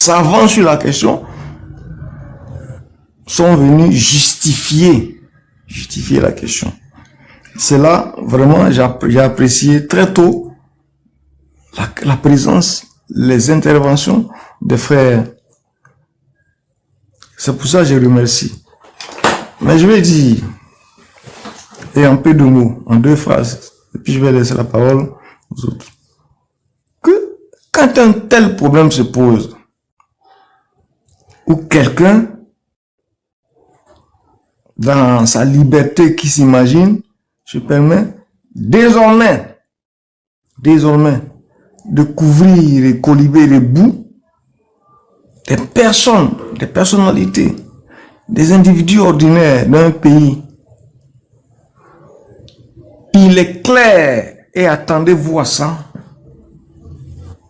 savants sur la question sont venus justifier la question. C'est là, vraiment, j'ai apprécié très tôt la présence, les interventions des frères. C'est pour ça que je remercie. Mais je vais dire, et en peu de mots, en 2 phrases, et puis je vais laisser la parole aux autres, que quand un tel problème se pose, ou quelqu'un, dans sa liberté qui s'imagine, se permet désormais, de couvrir et colliber les bouts des personnes, des personnalités, des individus ordinaires d'un pays. Il est clair, et attendez-vous à ça,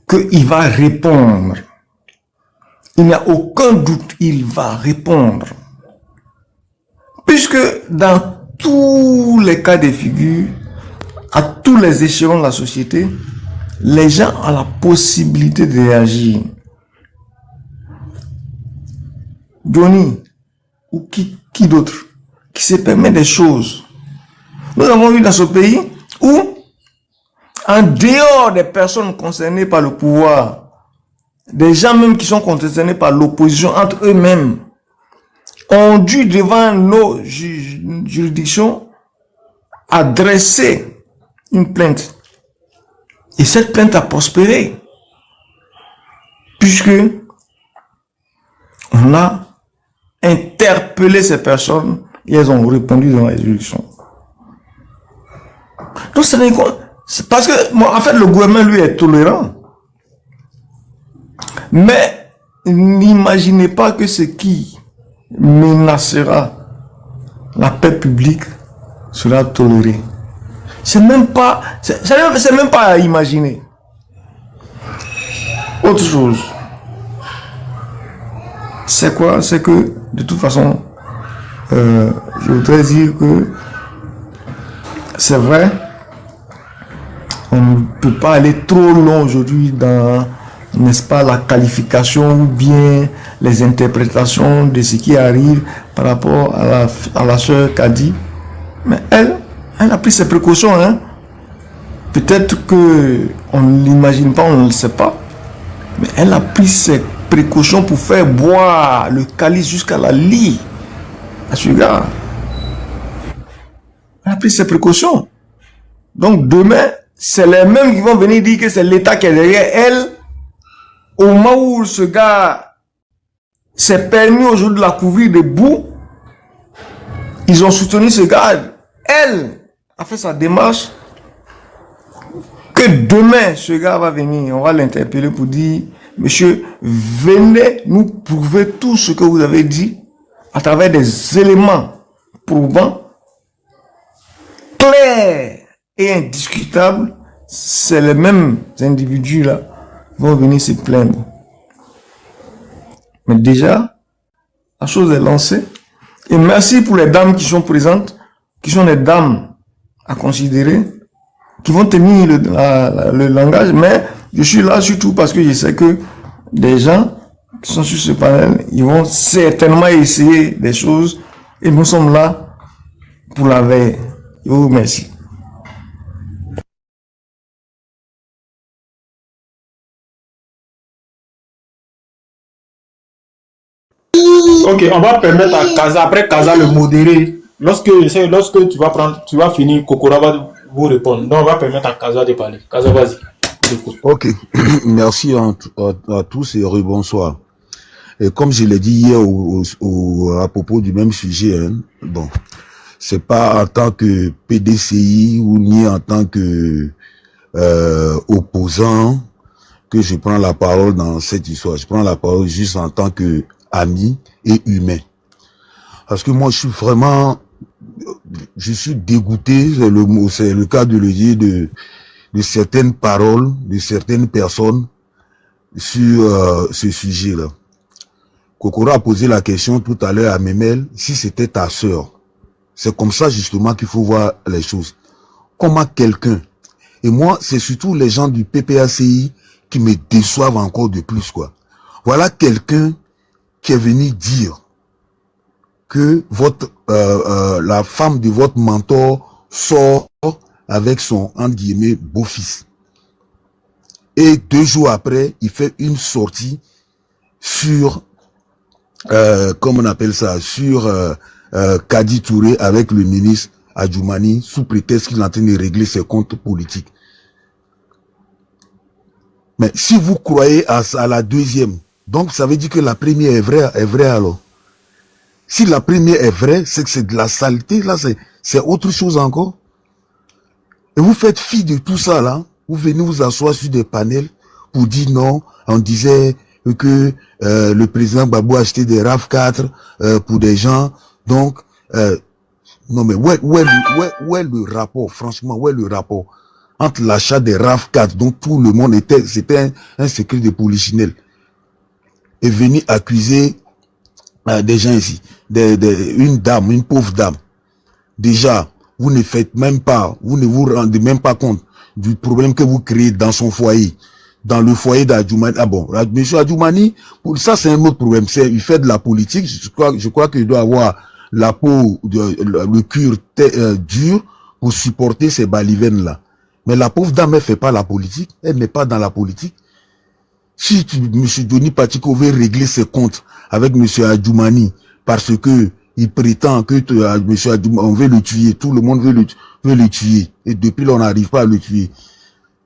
qu'il va répondre. Il n'y a aucun doute, il va répondre. Puisque dans tous les cas de figure, à tous les échelons de la société, les gens ont la possibilité de réagir. Johnny, ou qui d'autre, qui se permet des choses. Nous avons vu dans ce pays où, en dehors des personnes concernées par le pouvoir, des gens même qui sont concernés par l'opposition entre eux-mêmes, ont dû devant nos juridictions adresser une plainte. Et cette plainte a prospéré. Puisque on a interpellé ces personnes et elles ont répondu devant les juridictions. Donc c'est parce que, bon, en fait, le gouvernement, lui, est tolérant. Mais n'imaginez pas que ce qui menacera la paix publique sera toléré. C'est même pas à imaginer. Autre chose. C'est quoi? C'est que, de toute façon, je voudrais dire que c'est vrai, on ne peut pas aller trop loin aujourd'hui dans, n'est-ce pas, la qualification ou bien les interprétations de ce qui arrive par rapport à la sœur Kadi. Mais elle a pris ses précautions. Hein. Peut-être qu'on ne l'imagine pas, on ne le sait pas. Mais elle a pris ses précautions pour faire boire le calice jusqu'à la lie à ce gars. Elle a pris ses précautions. Donc demain, c'est les mêmes qui vont venir dire que c'est l'État qui est derrière elle. Au moment où ce gars s'est permis aujourd'hui de la couvrir de boue, ils ont soutenu ce gars. Elle a fait sa démarche. Que demain, ce gars va venir, on va l'interpeller pour dire, monsieur, venez nous prouver tout ce que vous avez dit à travers des éléments prouvants, clairs et indiscutables. C'est les mêmes individus là qui vont venir se plaindre. Mais déjà, la chose est lancée. Et merci pour les dames qui sont présentes, qui sont des dames à considérer, qui vont tenir le langage. Mais je suis là surtout parce que je sais que des gens qui sont sur ce panel, ils vont certainement essayer des choses. Et nous sommes là pour la veille. Je vous remercie. Ok, on va permettre à Kaza, après Kaza le modérer. Lorsque tu vas finir, Kokora va vous répondre. Donc on va permettre à Kaza de parler. Kaza, vas-y. Ok, merci à tous et rebonsoir. Et comme je l'ai dit hier à propos du même sujet, hein, bon, c'est pas en tant que PDCI ou ni en tant que opposant que je prends la parole dans cette histoire. Je prends la parole juste en tant que ami et humain. Parce que moi, je suis dégoûté, c'est le mot, c'est le cas de le dire, de certaines paroles, de certaines personnes sur ce sujet-là. Kokora a posé la question tout à l'heure à Memel, si c'était ta sœur. C'est comme ça justement qu'il faut voir les choses. Comment quelqu'un, et moi, c'est surtout les gens du PPACI qui me déçoivent encore de plus, quoi. Voilà quelqu'un qui est venu dire que la femme de votre mentor sort avec son, entre guillemets, beau-fils. Et 2 jours après, il fait une sortie sur, comment on appelle ça, sur Kadi Touré avec le ministre Adjoumani, sous prétexte qu'il est en train de régler ses comptes politiques. Mais si vous croyez à la deuxième, donc ça veut dire que la première est vraie alors. Si la première est vraie, c'est que c'est de la saleté, là, c'est autre chose encore. Et vous faites fi de tout ça, là. Vous venez vous asseoir sur des panels pour dire non. On disait que le président Gbagbo a acheté des RAV4 pour des gens. Donc, non mais où est le rapport, franchement, où est le rapport entre l'achat des RAV4, dont tout le monde c'était un secret de polichinelle, et venir accuser des gens ici, une dame, une pauvre dame. Déjà, vous ne faites même pas, vous ne vous rendez même pas compte du problème que vous créez dans son foyer, dans le foyer d'Adjoumani. Ah bon, monsieur Adjoumani, pour ça c'est un autre problème. Il fait de la politique. Je crois qu'il doit avoir la peau, le cuir dur pour supporter ces balivernes là. Mais la pauvre dame, elle fait pas la politique. Elle n'est pas dans la politique. Si monsieur Johnny Patiko veut régler ses comptes avec monsieur Adjoumani parce que il prétend que monsieur Adjoumani, on veut le tuer, tout le monde veut le tuer, et depuis là on n'arrive pas à le tuer,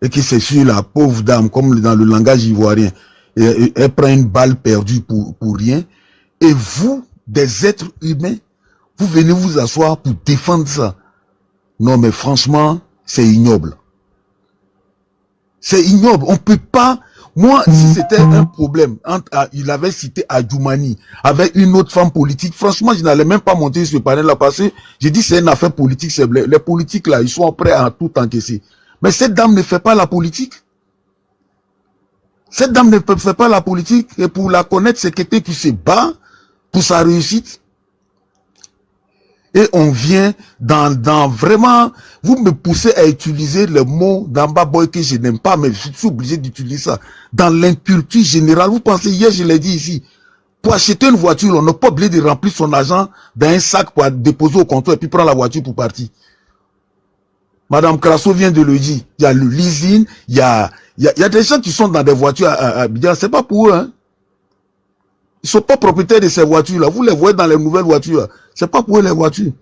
et que c'est sur la pauvre dame, comme dans le langage ivoirien, elle prend une balle perdue pour rien, et vous, des êtres humains, vous venez vous asseoir pour défendre ça. Non mais franchement, c'est ignoble. C'est ignoble, on peut pas. Moi, si c'était un problème, il avait cité Adjoumani avec une autre femme politique, franchement, je n'allais même pas monter sur ce panel-là parce que j'ai dit c'est une affaire politique, c'est les politiques là, ils sont prêts à tout encaisser. Mais cette dame ne fait pas la politique. Cette dame ne fait pas la politique, et pour la connaître, c'est quelqu'un qui se bat pour sa réussite. Et on vient dans vraiment, vous me poussez à utiliser le mot d'Amba Boy que je n'aime pas, mais je suis obligé d'utiliser ça. Dans l'inculture générale, vous pensez, hier je l'ai dit ici, pour acheter une voiture, on n'a pas obligé de remplir son argent dans un sac pour déposer au comptoir et puis prendre la voiture pour partir. Madame Crasso vient de le dire, il y a le leasing, il y a des gens qui sont dans des voitures à Abidjan, c'est pas pour eux, hein. Ils sont pas propriétaires de ces voitures-là. Vous les voyez dans les nouvelles voitures. C'est pas pour eux les voitures.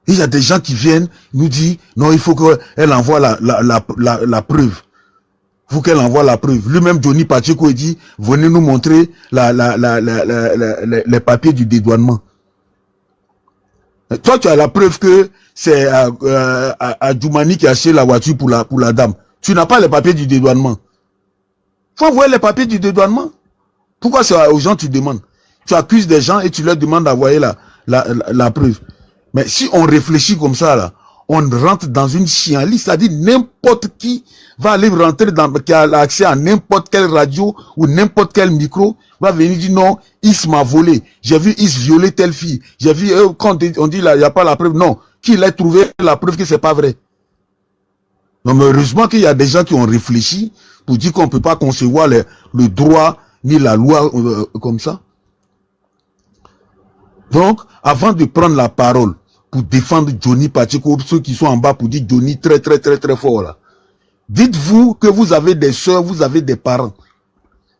Et il y a des gens qui viennent nous dire, non, il faut qu'elle envoie la preuve. Il faut qu'elle envoie la preuve. Lui-même, Johnny Pacheco, dit, venez nous montrer les papiers du dédouanement. Et toi, tu as la preuve que c'est Adjoumani qui a acheté la voiture pour la dame. Tu n'as pas les papiers du dédouanement. Faut envoyer les papiers du dédouanement. Pourquoi c'est aux gens tu demandes? Tu accuses des gens et tu leur demandes d'envoyer la preuve. Mais si on réfléchit comme ça, là, on rentre dans une chienlit, c'est-à-dire n'importe qui va aller rentrer qui a accès à n'importe quelle radio ou n'importe quel micro, va venir dire non, Is m'a volé. J'ai vu Is violer telle fille. J'ai vu, quand on dit là, il n'y a pas la preuve, non. Qu'il a trouvé la preuve que c'est pas vrai. Donc, heureusement qu'il y a des gens qui ont réfléchi pour dire qu'on ne peut pas concevoir le droit ni la loi comme ça. Donc, avant de prendre la parole pour défendre Johnny Pacheco, ceux qui sont en bas pour dire Johnny très très très très fort là, dites-vous que vous avez des soeurs, vous avez des parents.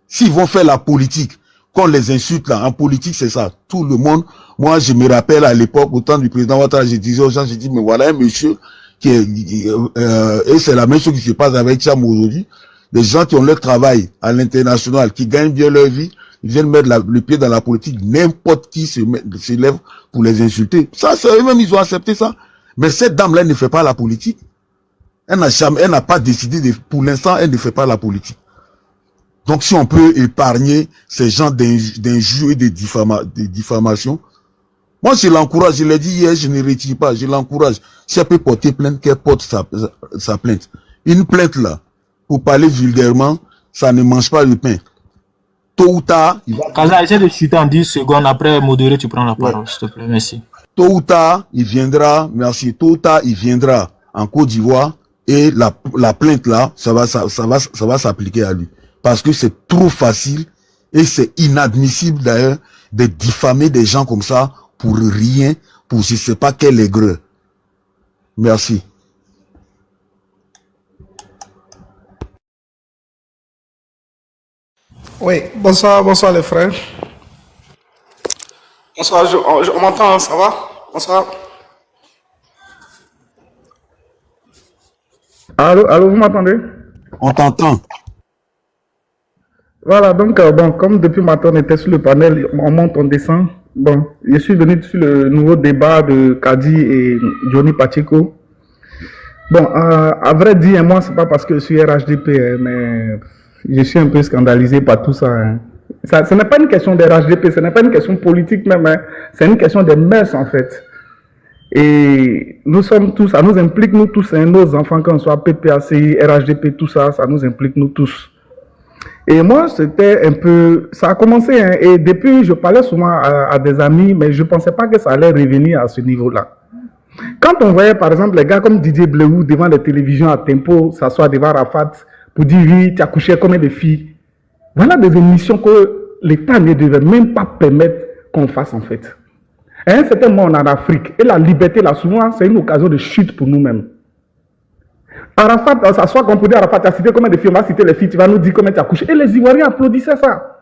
S'ils vont faire la politique, qu'on les insulte là, en politique c'est ça, tout le monde. Moi je me rappelle à l'époque, au temps du président Ouattara, je disais aux gens, je dis mais voilà un monsieur qui est, et c'est la même chose qui se passe avec Cham aujourd'hui. Les gens qui ont leur travail à l'international, qui gagnent bien leur vie, ils viennent mettre le pied dans la politique. N'importe qui se lève pour les insulter. Ça, c'est eux-mêmes, ils ont accepté ça. Mais cette dame-là, elle ne fait pas la politique. Elle n'a pas décidé pour l'instant, elle ne fait pas la politique. Donc, si on peut épargner ces gens d'injures et de diffamations, moi, je l'encourage. Je l'ai dit hier, je ne retire pas. Je l'encourage. Si elle peut porter plainte, qu'elle porte sa plainte. Une plainte, là, pour parler vulgairement, ça ne mange pas le pain. Tôt ou tard, il va... Kaza, essaie de chuter en 10 secondes. Après, modérer, tu prends la parole, s'il te plaît. Merci. Tôt ou tard, il viendra, merci, tôt ou tard, il viendra en Côte d'Ivoire et la plainte là, ça va s'appliquer à lui. Parce que c'est trop facile et c'est inadmissible d'ailleurs de diffamer des gens comme ça pour rien, pour je ne sais pas quel aigreur. Merci. Oui, bonsoir les frères. Bonsoir, on m'entend, ça va? Bonsoir. Allô, vous m'entendez? On t'entend. Voilà, donc, comme depuis matin on était sur le panel, on monte, on descend. Bon, je suis venu sur le nouveau débat de Kadi et Johnny Pacheco. Bon, à vrai dire, moi, c'est pas parce que je suis RHDP, mais je suis un peu scandalisé par tout ça. Ce n'est pas une question de RHDP, ce n'est pas une question politique même, c'est une question de mœurs en fait. Et nous sommes tous, ça nous implique nous tous, nos enfants, qu'on soit PPAC, RHDP, tout ça, ça nous implique nous tous. Et moi, c'était un peu, ça a commencé, et depuis, je parlais souvent à des amis, mais je ne pensais pas que ça allait revenir à ce niveau-là. Quand on voyait, par exemple, les gars comme Didier Blehou devant les télévisions à tempo, s'asseoir devant Rafat pour dire, oui, tu as couché combien de filles? Voilà des émissions que l'État ne devait même pas permettre qu'on fasse, en fait. À un certain moment, on est en Afrique, et la liberté, là, souvent, c'est une occasion de chute pour nous-mêmes. Arafat, ça soit qu'on peut dire, Arafat, tu as cité combien de filles, on va citer les filles, tu vas nous dire combien tu as couché. Et les Ivoiriens applaudissaient ça.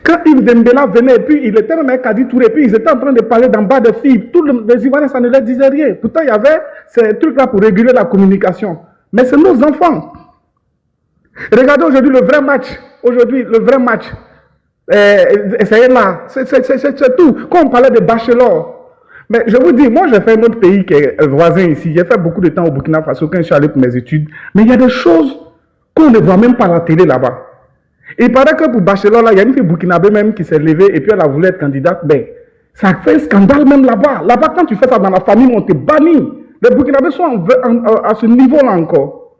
Quand Yves Dembélé venait, et puis il était même avec Kadi Touré, et puis ils étaient en train de parler d'en bas des filles. Tous les Ivoiriens, ça ne leur disait rien. Pourtant, il y avait ces trucs-là pour réguler la communication. Mais c'est nos enfants. Regardez aujourd'hui le vrai match. Aujourd'hui, le vrai match. C'est là. C'est tout. Quand on parlait de Bachelor, mais je vous dis, moi j'ai fait un autre pays qui est voisin ici. J'ai fait beaucoup de temps au Burkina Faso quand je suis allé pour mes études. Mais il y a des choses qu'on ne voit même pas à la télé là-bas. Et il paraît que pour Bachelor, là, il y a une fille burkinabé même qui s'est levée et puis elle a voulu être candidate. Ben, ça fait un scandale même là-bas. Là-bas, quand tu fais ça dans la famille, on te bannit. Les Burkinabés sont à ce niveau-là encore.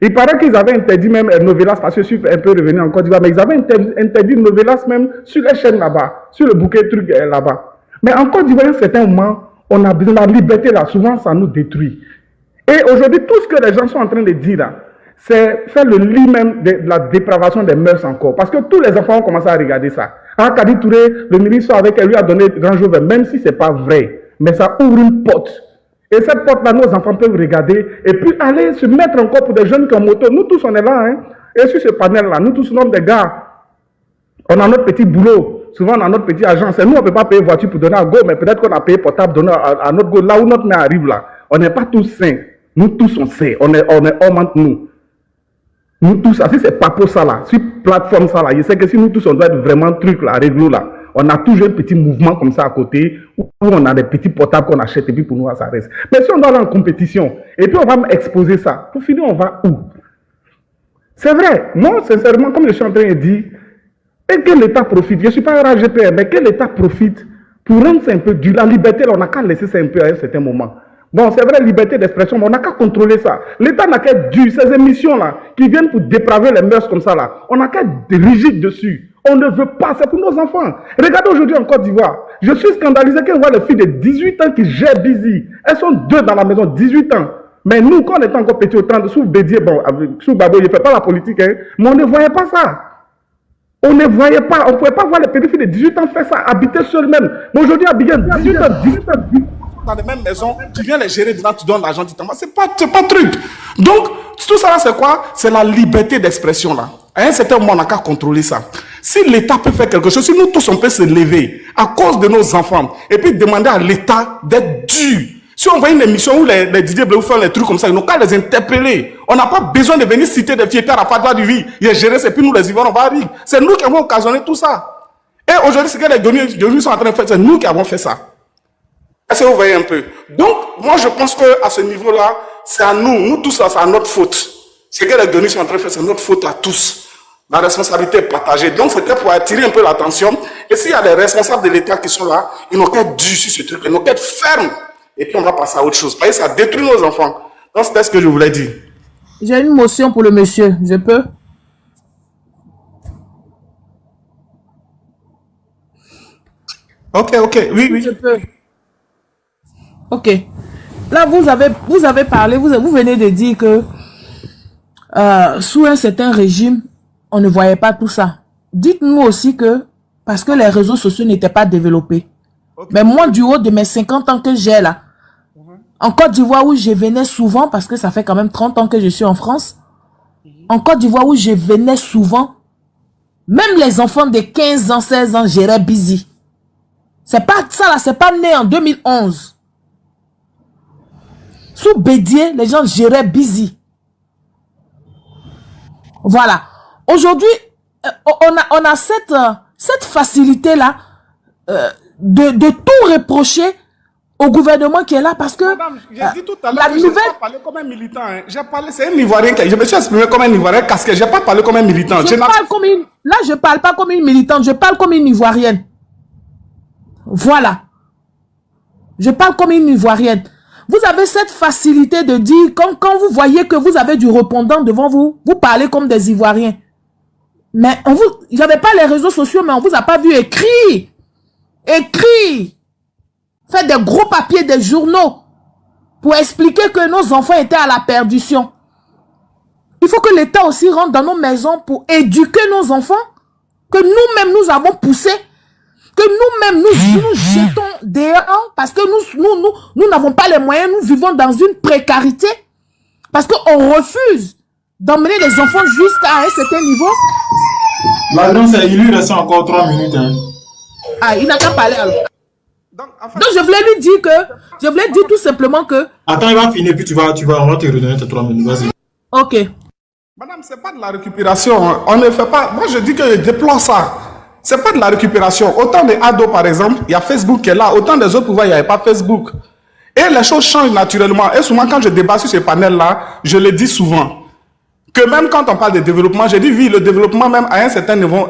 Il paraît qu'ils avaient interdit même Novelas, parce que je suis un peu revenu en Côte d'Ivoire, mais ils avaient interdit Novelas même sur les chaînes là-bas, sur le bouquet truc là-bas. Mais en Côte d'Ivoire, à un certain moment, on a besoin de la liberté là, souvent ça nous détruit. Et aujourd'hui, tout ce que les gens sont en train de dire là, c'est faire le lit même de la dépravation des mœurs encore. Parce que tous les enfants ont commencé à regarder ça. Ah, Kadi Touré, le ministre avec lui a donné Range Rover, même si ce n'est pas vrai. Mais ça ouvre une porte. Et cette porte-là, nos enfants peuvent regarder et puis aller se mettre encore pour des jeunes qui ont moto. Nous tous, on est là. Hein? Et sur ce panel-là, nous tous, sommes des gars. On a notre petit boulot. Souvent, on a notre petit agence. Et nous, on ne peut pas payer voiture pour donner à Go, mais peut-être qu'on a payé portable donner à notre Go. Là où notre mère arrive, là, on n'est pas tous sains. Nous tous, on sait. On est hommes entre nous. Nous tous, si c'est pas pour ça, là, sur plateforme ça, là, je sais que si nous tous, on doit être vraiment truc, là, réglo, là. On a toujours un petit mouvement comme ça à côté, où on a des petits portables qu'on achète et puis pour nous, ça reste. Mais si on doit aller en compétition, et puis on va exposer ça, pour finir, on va où? C'est vrai. Moi, sincèrement, comme je suis en train de dire, et que l'État profite, je ne suis pas un RGPR, mais que l'État profite pour rendre ça un peu dur. La liberté, là, on n'a qu'à laisser ça un peu à un certain moment. Bon, c'est vrai, liberté d'expression, mais on n'a qu'à contrôler ça. L'État n'a qu'à être dur. Ces émissions-là, qui viennent pour dépraver les mœurs comme ça, là, on n'a qu'à être rigide dessus. On ne veut pas, c'est pour nos enfants. Regardez aujourd'hui en Côte d'Ivoire. Je suis scandalisé quand je vois les filles de 18 ans qui gèrent busy. Elles sont deux dans la maison, 18 ans. Mais nous, quand on était encore petits au 30, sous Bédier, bon, sous Babo, il ne fait pas la politique, hein, mais on ne voyait pas ça. On ne voyait pas, on ne pouvait pas voir les petites filles de 18 ans faire ça, habiter seules même. Mais aujourd'hui, habiller 18 ans, dans les mêmes maisons, tu viens les gérer dedans, tu donnes l'argent, tu t'en vas. C'est pas truc. Donc, tout ça là, c'est quoi? C'est la liberté d'expression là. À un certain moment, on n'a qu'à contrôler ça. Si l'État peut faire quelque chose, si nous tous on peut se lever à cause de nos enfants et puis demander à l'État d'être dur. Si on voit une émission où les Didier Blehou font les trucs comme ça, ils n'ont qu'à les interpeller. On n'a pas besoin de venir citer des filles, à la fatwa du vie. Il est géré, c'est puis nous les Ivoiriens, on va rire. C'est nous qui avons occasionné tout ça. Et aujourd'hui, ce que les Guinéens sont en train de faire, c'est nous qui avons fait ça. Est-ce que vous voyez un peu? Donc, moi, je pense qu'à ce niveau-là, c'est à nous tous, c'est à notre faute. Ce que les Guinéens sont en train de faire, c'est notre faute à tous. La responsabilité est partagée. Donc, c'était pour attirer un peu l'attention. Et s'il y a des responsables de l'État qui sont là, ils n'ont qu'à être durs sur ce truc, ils n'ont qu'à être fermes. Et puis, on va passer à autre chose. Parce que ça détruit nos enfants. Donc, c'était ce que je voulais dire. J'ai une motion pour le monsieur. Je peux? Ok. Oui. Je peux. Ok. Là, vous avez parlé, vous venez de dire que sous un certain régime, on ne voyait pas tout ça. Dites-nous aussi que, parce que les réseaux sociaux n'étaient pas développés. Okay. Mais moi, du haut de mes 50 ans que j'ai là, en Côte d'Ivoire où je venais souvent, parce que ça fait quand même 30 ans que je suis en France, en Côte d'Ivoire où je venais souvent, même les enfants de 15 ans, 16 ans géraient busy. C'est pas ça là, c'est pas né en 2011. Sous Bédier, les gens géraient busy. Voilà. Aujourd'hui, on a cette facilité-là de tout reprocher au gouvernement qui est là parce que Madame, j'ai dit tout à l'heure que je n'ai pas parlé comme un militant. Hein. J'ai parlé, c'est un Ivoirien je me suis exprimé comme un Ivoirien casqué. Je n'ai pas parlé comme un militant. Là, je ne parle pas comme une militante, je parle comme une Ivoirienne. Voilà. Je parle comme une Ivoirienne. Vous avez cette facilité de dire, quand vous voyez que vous avez du répondant devant vous, vous parlez comme des Ivoiriens. Mais il n'y avait pas les réseaux sociaux, mais on ne vous a pas vu écrire. Écrire. Faire des gros papiers, des journaux pour expliquer que nos enfants étaient à la perdition. Il faut que l'État aussi rentre dans nos maisons pour éduquer nos enfants, que nous-mêmes nous avons poussé, que nous-mêmes nous jetons dehors parce que nous n'avons pas les moyens, nous vivons dans une précarité parce qu'on refuse d'emmener les enfants jusqu'à un certain niveau. L'agence, il lui reste encore 3 minutes. Hein. Ah, il n'a qu'à parler alors. Donc je voulais lui dire tout simplement que... Attends, il va finir, puis on va te redonner tes 3 minutes, vas-y. Ok. Madame, c'est pas de la récupération. On ne fait pas... Moi, je dis que je déplore ça. C'est pas de la récupération. Autant des ados, par exemple, il y a Facebook qui est là. Autant des autres pouvoirs, il n'y avait pas Facebook. Et les choses changent naturellement. Et souvent, quand je débat sur ces panels-là, je le dis souvent. Que même quand on parle de développement, j'ai dit, oui, le développement, même à un certain niveau,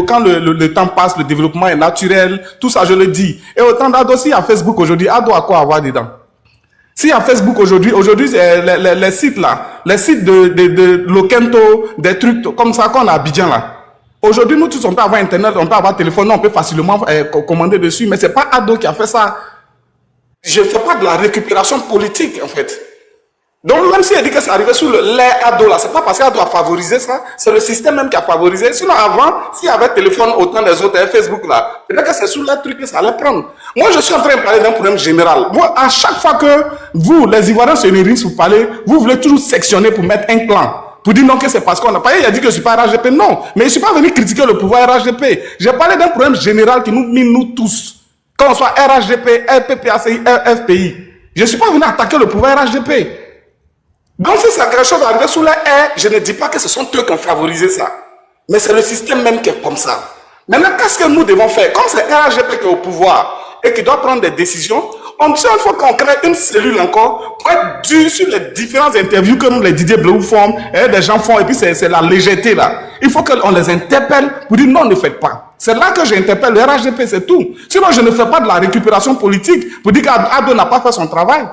quand le temps passe, le développement est naturel, tout ça, je le dis. Et autant d'ados, s'il y a Facebook aujourd'hui, ado à quoi avoir dedans? S'il y a Facebook aujourd'hui, les sites là, les sites de Lokento, des trucs comme ça qu'on a à Abidjan là. Aujourd'hui, nous tous, on peut avoir Internet, on peut avoir téléphone, on peut facilement commander dessus, mais c'est pas ado qui a fait ça. Je ne fais pas de la récupération politique, en fait. Donc, même si elle dit que c'est arrivé sous les ados là, c'est pas parce qu'ado a favorisé ça, c'est le système même qui a favorisé. Sinon, avant, s'il y avait téléphone autant des autres, et Facebook là, peut-être que c'est sous les trucs que ça allait prendre. Moi, je suis en train de parler d'un problème général. Moi, à chaque fois que vous, les Ivoiriens, se réunissent pour parler, vous voulez toujours sectionner pour mettre un plan. Pour dire non que c'est parce qu'on n'a pas... Il a dit que je ne suis pas RHDP. Non, mais je ne suis pas venu critiquer le pouvoir RHDP. J'ai parlé d'un problème général qui nous mine nous tous. Qu'on soit RHDP, RPPACI, FPI. Je ne suis pas venu attaquer le pouvoir RHDP. Donc si c'est quelque chose arrivé sous la R, je ne dis pas que ce sont eux qui ont favorisé ça. Mais c'est le système même qui est comme ça. Maintenant, qu'est-ce que nous devons faire? Comme c'est RHDP qui est au pouvoir et qui doit prendre des décisions, on sait une fois qu'on crée une cellule encore pour être dur sur les différentes interviews que les Didier Bleu font, et des gens font, et puis c'est la légèreté là. Il faut qu'on les interpelle pour dire non, ne faites pas. C'est là que j'interpelle le RHDP, c'est tout. Sinon, je ne fais pas de la récupération politique pour dire qu'Ado n'a pas fait son travail.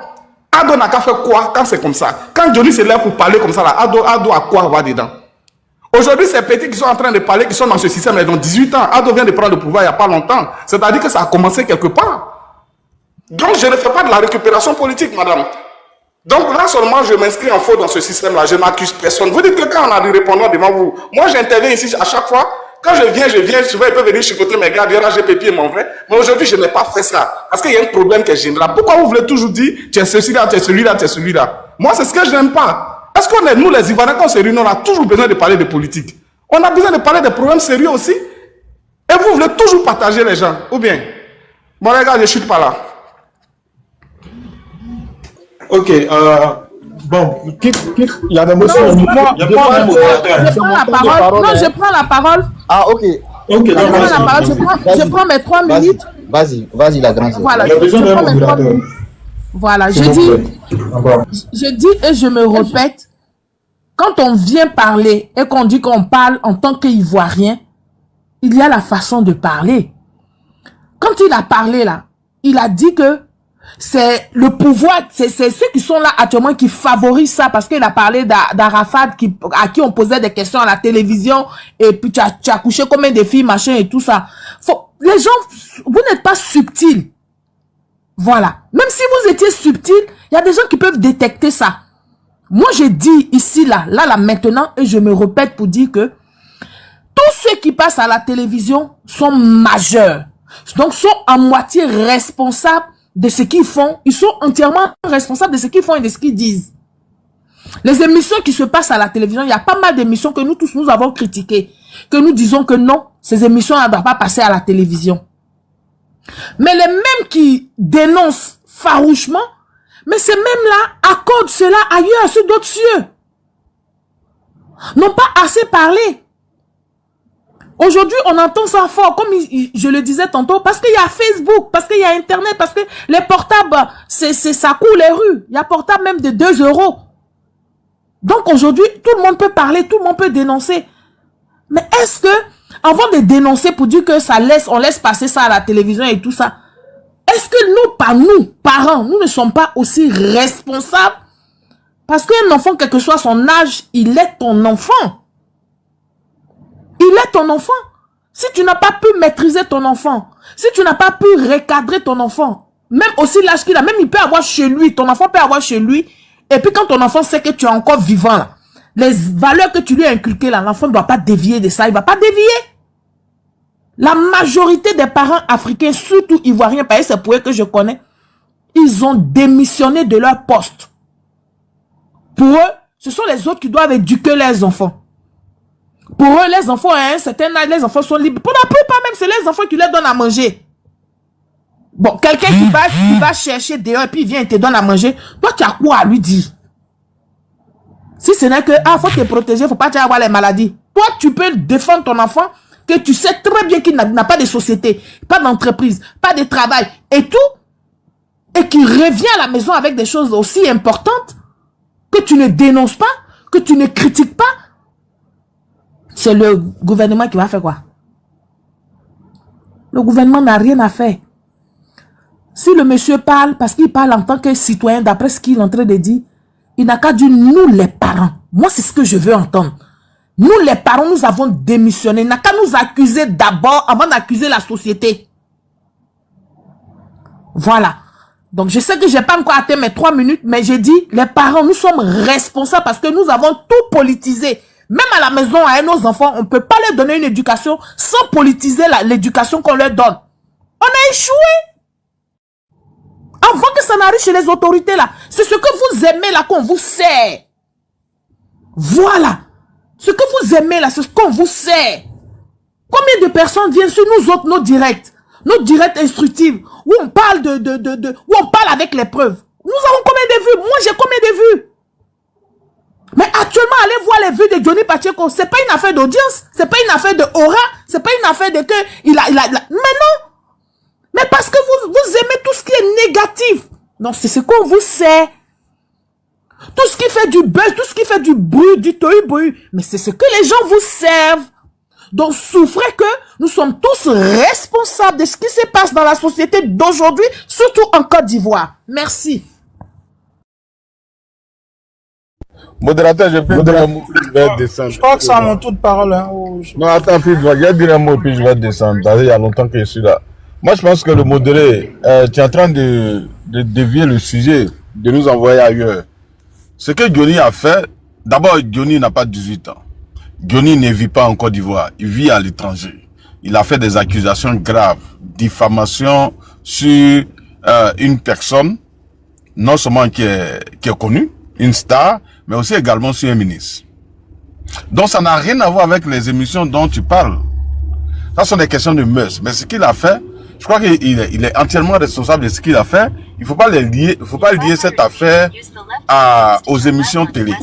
Ado n'a qu'à faire quoi quand c'est comme ça? Quand Johnny se lève pour parler comme ça, là, Ado a quoi avoir dedans? Aujourd'hui, ces petits qui sont en train de parler, qui sont dans ce système, ils ont 18 ans. Ado vient de prendre le pouvoir il n'y a pas longtemps. C'est-à-dire que ça a commencé quelque part. Donc, je ne fais pas de la récupération politique, madame. Donc, là seulement, je m'inscris en faux dans ce système-là. Je n'accuse personne. Vous dites que quand on a du répondant devant vous, moi, j'interviens ici à chaque fois. Quand je viens, souvent, ils peuvent venir chicoter mes gars, dire, j'ai pépié mon vrai. Mais aujourd'hui, je n'ai pas fait ça. Parce qu'il y a un problème qui est général. Pourquoi vous voulez toujours dire, tu es ceci-là, tu es celui-là, tu es celui-là? Moi, c'est ce que je n'aime pas. Est-ce qu'on est, nous, les Ivoiriens, quand on se réunit, on a toujours besoin de parler de politique? On a besoin de parler des problèmes sérieux aussi. Et vous voulez toujours partager les gens. Ou bien? Bon, les gars, je ne chute pas là. Ok, bon, il y a des motions. Je prends la parole. Non, je prends la parole. Ah, ok. Ok, je prends mes 3 minutes. Vas-y, la grande. Voilà, je prends mes 3 minutes. Voilà, je dis et je me répète, quand on vient parler et qu'on dit qu'on parle en tant qu'Ivoirien, il y a la façon de parler. Quand il a parlé là, il a dit que c'est le pouvoir, c'est ceux qui sont là actuellement qui favorisent ça parce qu'il a parlé d'Arafat à qui on posait des questions à la télévision et puis tu as couché combien de filles, machin et tout ça. Les gens, vous n'êtes pas subtils. Voilà. Même si vous étiez subtil, il y a des gens qui peuvent détecter ça. Moi, je dis ici, là, maintenant, et je me répète pour dire que ceux qui passent à la télévision sont majeurs. Donc, sont à moitié responsables de ce qu'ils font. Ils sont entièrement responsables de ce qu'ils font et de ce qu'ils disent. Les émissions qui se passent à la télévision, il y a pas mal d'émissions que nous tous, nous avons critiquées. Que nous disons que non, ces émissions ne doivent pas passer à la télévision. Mais les mêmes qui dénoncent farouchement, mais ces mêmes-là accordent cela ailleurs, sur d'autres cieux. N'ont pas assez parlé. Aujourd'hui, on entend ça fort, comme je le disais tantôt, parce qu'il y a Facebook, parce qu'il y a Internet, parce que les portables, ça coule les rues. Il y a portable même de 2 €. Donc aujourd'hui, tout le monde peut parler, tout le monde peut dénoncer. Mais est-ce que, avant de dénoncer pour dire que on laisse passer ça à la télévision et tout ça, est-ce que nous, parents, nous ne sommes pas aussi responsables? Parce qu'un enfant, quel que soit son âge, il est ton enfant. Il est ton enfant. Si tu n'as pas pu maîtriser ton enfant, si tu n'as pas pu recadrer ton enfant, même aussi l'âge qu'il a, même il peut avoir chez lui, ton enfant peut avoir chez lui, et puis quand ton enfant sait que tu es encore vivant, là, les valeurs que tu lui as inculquées, là, l'enfant ne doit pas dévier de ça, il ne va pas dévier. La majorité des parents africains, surtout ivoiriens, par exemple, c'est pour eux que je connais, ils ont démissionné de leur poste. Pour eux, ce sont les autres qui doivent éduquer leurs enfants. Pour eux, les enfants, à un certain âge, les enfants sont libres. Pour la plupart même, c'est les enfants qui leur donnent à manger. Bon, quelqu'un qui va chercher dehors et puis il vient et te donne à manger, toi, tu as quoi à lui dire? Si ce n'est que, faut te protéger, faut pas avoir les maladies. Toi, tu peux défendre ton enfant que tu sais très bien qu'il n'a pas de société, pas d'entreprise, pas de travail et tout, et qui revient à la maison avec des choses aussi importantes que tu ne dénonces pas, que tu ne critiques pas. C'est le gouvernement qui va faire quoi? Le gouvernement n'a rien à faire. Si le monsieur parle, parce qu'il parle en tant que citoyen, d'après ce qu'il est en train de dire, il n'a qu'à dire nous les parents. Moi, c'est ce que je veux entendre. Nous les parents, nous avons démissionné. Il n'a qu'à nous accuser d'abord avant d'accuser la société. Voilà. Donc, je sais que je n'ai pas encore atteint mes 3 minutes, mais j'ai dit, les parents, nous sommes responsables parce que nous avons tout politisé. Même à la maison, à nos enfants, on ne peut pas leur donner une éducation sans politiser l'éducation qu'on leur donne. On a échoué. Avant que ça n'arrive chez les autorités là, c'est ce que vous aimez là qu'on vous sert. Voilà. Ce que vous aimez là, c'est ce qu'on vous sert. Combien de personnes viennent sur nous autres, nos directs instructives, où on parle où on parle avec les preuves. Nous avons combien de vues? Moi, j'ai combien de vues? Mais actuellement, allez voir les vues de Johnny Pacheco. C'est pas une affaire d'audience, c'est pas une affaire de aura, c'est pas une affaire de que mais non. Mais parce que vous aimez tout ce qui est négatif. Non, c'est ce qu'on vous sait. Tout ce qui fait du buzz, tout ce qui fait du bruit, du tohu-bohu. Mais c'est ce que les gens vous servent. Donc, souffrez que nous sommes tous responsables de ce qui se passe dans la société d'aujourd'hui, surtout en Côte d'Ivoire. Merci. Modérateur, je peux dire un mot, puis je vais descendre. Je crois que c'est à mon tour de parole. Hein. Non, attends, puis je vais dire un mot, puis je vais descendre. Il y a longtemps que je suis là. Moi, je pense que le modéré, tu es en train de dévier le sujet, de nous envoyer ailleurs. Ce que Johnny a fait, d'abord, Johnny n'a pas 18 ans. Johnny ne vit pas en Côte d'Ivoire, il vit à l'étranger. Il a fait des accusations graves, diffamation sur une personne, non seulement qui est connue, une star, mais aussi également sur un ministre. Donc ça n'a rien à voir avec les émissions dont tu parles. Ça sont des questions de mœurs. Mais ce qu'il a fait, je crois qu'il est entièrement responsable de ce qu'il a fait. Il faut pas lier cette affaire aux émissions télé.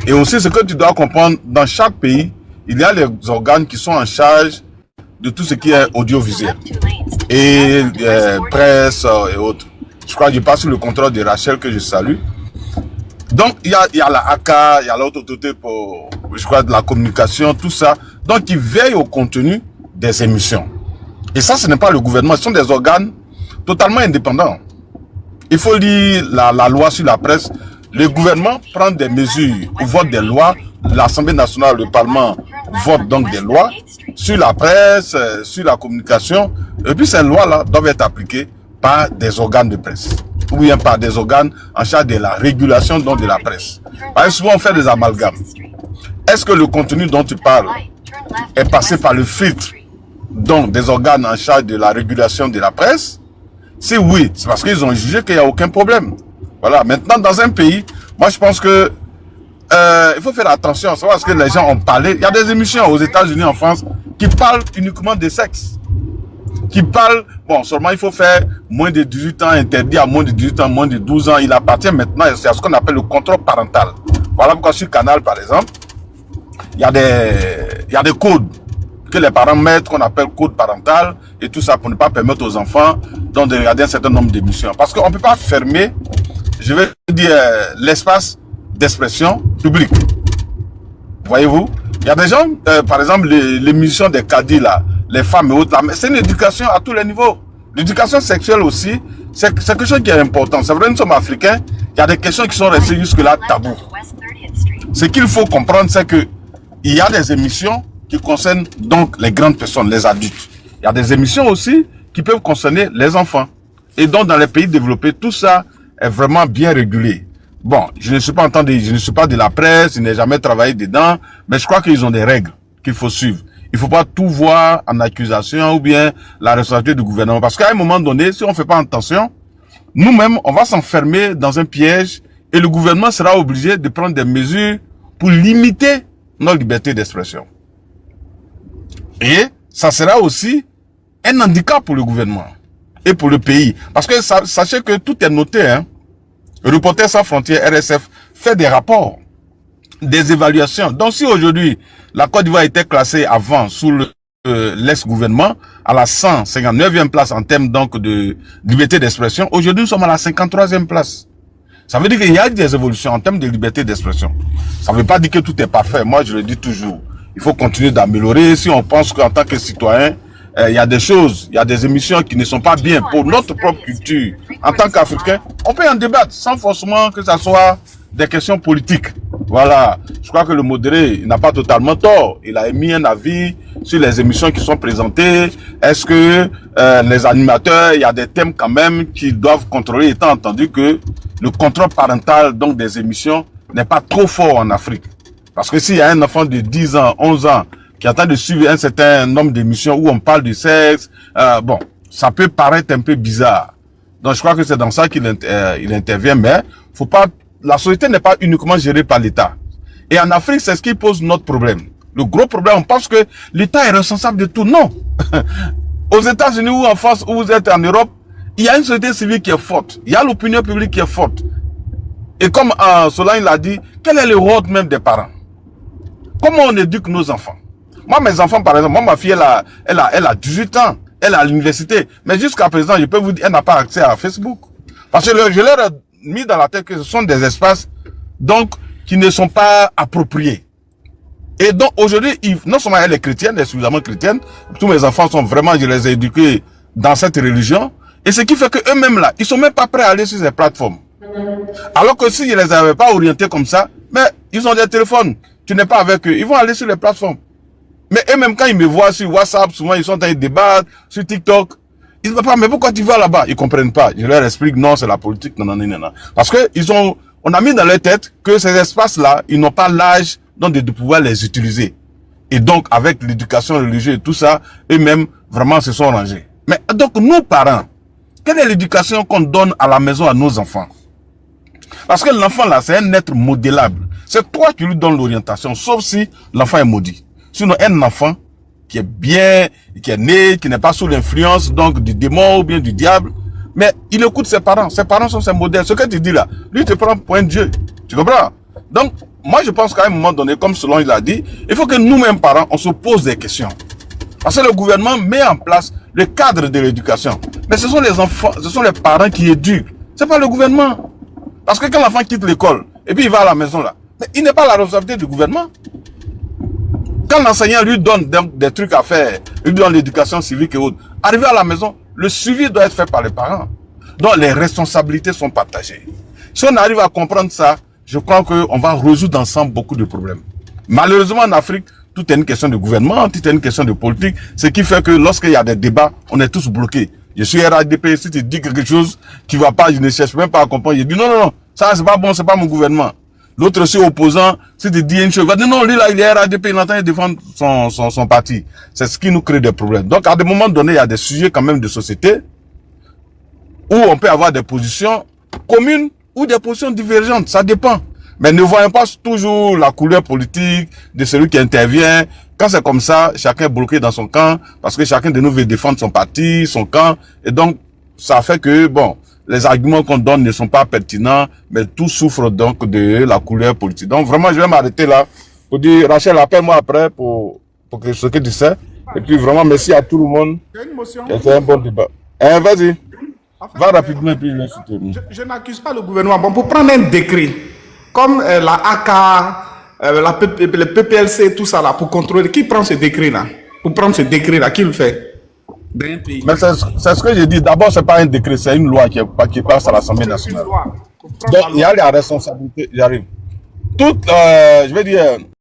Et aussi, ce que tu dois comprendre, dans chaque pays, il y a les organes qui sont en charge de tout ce qui est audiovisuel. Et presse et autres. Je crois que je passe sous le contrôle de Rachel, que je salue. Donc, il y a la ACA, il y a l'autre autorité pour, je crois, de la communication, tout ça. Donc, ils veillent au contenu des émissions. Et ça, ce n'est pas le gouvernement, ce sont des organes totalement indépendants. Il faut lire la loi sur la presse. Le gouvernement prend des mesures, vote des lois. L'Assemblée nationale, le Parlement vote donc des lois sur la presse, sur la communication. Et puis ces lois-là doivent être appliquées par des organes de presse. Ou bien par des organes en charge de la régulation donc de la presse. Parce que souvent on fait des amalgames. Est-ce que le contenu dont tu parles est passé par le filtre donc des organes en charge de la régulation de la presse? Si oui, c'est parce qu'ils ont jugé qu'il n'y a aucun problème. Voilà. Maintenant, dans un pays, moi je pense que il faut faire attention. C'est parce que les gens ont parlé. Il y a des émissions aux États-Unis, en France, qui parlent uniquement de sexe. Qui parlent, bon, seulement il faut faire moins de 18 ans, interdit à moins de 18 ans, moins de 12 ans. Il appartient maintenant à ce qu'on appelle le contrôle parental. Voilà pourquoi sur Canal, par exemple, il y a des codes que les parents mettent, qu'on appelle code parental, et tout ça pour ne pas permettre aux enfants donc, de regarder un certain nombre d'émissions. Parce qu'on ne peut pas fermer, je vais dire, l'espace d'expression publique. Voyez-vous? Il y a des gens, par exemple, l'émission des caddies, là, les femmes et autres, là, mais c'est une éducation à tous les niveaux. L'éducation sexuelle aussi, c'est quelque chose qui est important. C'est vrai, nous sommes africains, il y a des questions qui sont restées jusque-là tabous. Ce qu'il faut comprendre, c'est que il y a des émissions qui concernent donc les grandes personnes, les adultes. Il y a des émissions aussi qui peuvent concerner les enfants. Et donc, dans les pays développés, tout ça est vraiment bien régulé. Bon, je ne suis pas entendu, je ne suis pas de la presse, je n'ai jamais travaillé dedans, mais je crois qu'ils ont des règles qu'il faut suivre. Il ne faut pas tout voir en accusation ou bien la responsabilité du gouvernement. Parce qu'à un moment donné, si on ne fait pas attention, nous-mêmes, on va s'enfermer dans un piège et le gouvernement sera obligé de prendre des mesures pour limiter notre liberté d'expression. Et ça sera aussi un handicap pour le gouvernement et pour le pays. Parce que sachez que tout est noté, hein. Reporters sans frontières, RSF, fait des rapports, des évaluations. Donc si aujourd'hui, la Côte d'Ivoire était classée avant sous l'ex-gouvernement à la 159e place en termes donc de liberté d'expression, aujourd'hui nous sommes à la 53e place. Ça veut dire qu'il y a des évolutions en termes de liberté d'expression. Ça ne veut pas dire que tout est parfait. Moi, je le dis toujours. Il faut continuer d'améliorer. Si on pense qu'en tant que citoyen, il y a des choses, il y a des émissions qui ne sont pas bien pour notre propre culture. En tant qu'Africain, on peut en débattre sans forcément que ça soit des questions politiques. Voilà. Je crois que le modéré n'a pas totalement tort. Il a émis un avis sur les émissions qui sont présentées. Est-ce que les animateurs, il y a des thèmes quand même qu'ils doivent contrôler, étant entendu que le contrôle parental donc des émissions n'est pas trop fort en Afrique. Parce que s'il y a un enfant de 10 ans, 11 ans, qui est en train de suivre un certain nombre d'émissions où on parle du sexe, bon, ça peut paraître un peu bizarre. Donc je crois que c'est dans ça qu'il intervient, mais faut pas, la société n'est pas uniquement gérée par l'État. Et en Afrique, c'est ce qui pose notre problème. Le gros problème, on pense que l'État est responsable de tout. Non. Aux États-Unis ou en France, où vous êtes en Europe, il y a une société civile qui est forte. Il y a l'opinion publique qui est forte. Et comme Solange l'a dit, quel est le rôle même des parents? Comment on éduque nos enfants? Moi, mes enfants, par exemple, moi, ma fille, elle a 18 ans. Elle est à l'université. Mais jusqu'à présent, je peux vous dire, elle n'a pas accès à Facebook. Parce que je leur ai mis dans la tête que ce sont des espaces, donc, qui ne sont pas appropriés. Et donc, aujourd'hui, non seulement elle est chrétienne, elle est suffisamment chrétienne, tous mes enfants sont vraiment, je les ai éduqués dans cette religion. Et ce qui fait que eux-mêmes là, ils sont même pas prêts à aller sur ces plateformes. Alors que si je les avais pas orientés comme ça, mais ils ont des téléphones, tu n'es pas avec eux, ils vont aller sur les plateformes. Mais eux-mêmes, quand ils me voient sur WhatsApp, souvent ils sont en train de débattre, sur TikTok, ils ne disent pas, mais pourquoi tu vas là-bas? Ils comprennent pas. Je leur explique, non, c'est la politique, non, non, non, non. Parce que on a mis dans leur tête que ces espaces-là, ils n'ont pas l'âge donc de pouvoir les utiliser. Et donc, avec l'éducation religieuse et tout ça, eux-mêmes, vraiment, se sont rangés. Mais donc, nous, parents, quelle est l'éducation qu'on donne à la maison à nos enfants? Parce que l'enfant, là, c'est un être modélable. C'est toi qui lui donnes l'orientation, sauf si l'enfant est maudit. Sinon, un enfant qui est bien, qui est né, qui n'est pas sous l'influence donc du démon ou bien du diable, mais il écoute ses parents. Ses parents sont ses modèles. Ce que tu dis là, lui te prend pour un Dieu. Tu comprends? Donc, moi je pense qu'à un moment donné, comme Solange l'a dit, il faut que nous-mêmes parents, on se pose des questions. Parce que le gouvernement met en place le cadre de l'éducation. Mais ce sont les enfants, ce sont les parents qui éduquent. C'est pas le gouvernement. Parce que quand l'enfant quitte l'école, et puis il va à la maison là, mais il n'est pas la responsabilité du gouvernement. Quand l'enseignant lui donne des trucs à faire, lui donne l'éducation civique et autres, arrivé à la maison, le suivi doit être fait par les parents. Donc les responsabilités sont partagées. Si on arrive à comprendre ça, je crois qu'on va résoudre ensemble beaucoup de problèmes. Malheureusement en Afrique, tout est une question de gouvernement, tout est une question de politique, ce qui fait que lorsqu'il y a des débats, on est tous bloqués. Je suis RADP, si tu dis quelque chose qui ne va pas, je ne cherche même pas à comprendre. Je dis non, non, non, ça c'est pas bon, c'est pas mon gouvernement. L'autre aussi opposant, si tu dis une chose, il va dire non, lui là, il est RADP, il entend défendre son parti. C'est ce qui nous crée des problèmes. Donc, à des moments donnés, il y a des sujets quand même de société où on peut avoir des positions communes ou des positions divergentes. Ça dépend. Mais ne voyons pas toujours la couleur politique de celui qui intervient. Quand c'est comme ça, chacun est bloqué dans son camp parce que chacun de nous veut défendre son parti, son camp. Et donc, ça fait que, bon, les arguments qu'on donne ne sont pas pertinents, mais tout souffre donc de la couleur politique. Donc, vraiment, je vais m'arrêter là pour dire, Rachel, appelle-moi après pour que ce que tu sais. Et puis, vraiment, merci à tout le monde. C'est un bon débat. Vas-y. Va rapidement et puis je vais soutenir. Je n'accuse pas le gouvernement. Bon, pour prendre un décret, comme la AK, le PPLC, tout ça là, pour contrôler, qui prend ce décret-là? Pour prendre ce décret-là, qui le fait? Mais c'est ce que j'ai dit. D'abord, c'est pas un décret, c'est une loi qui passe à l'Assemblée nationale. Donc, il y a les responsabilités. J'arrive. Je vais dire,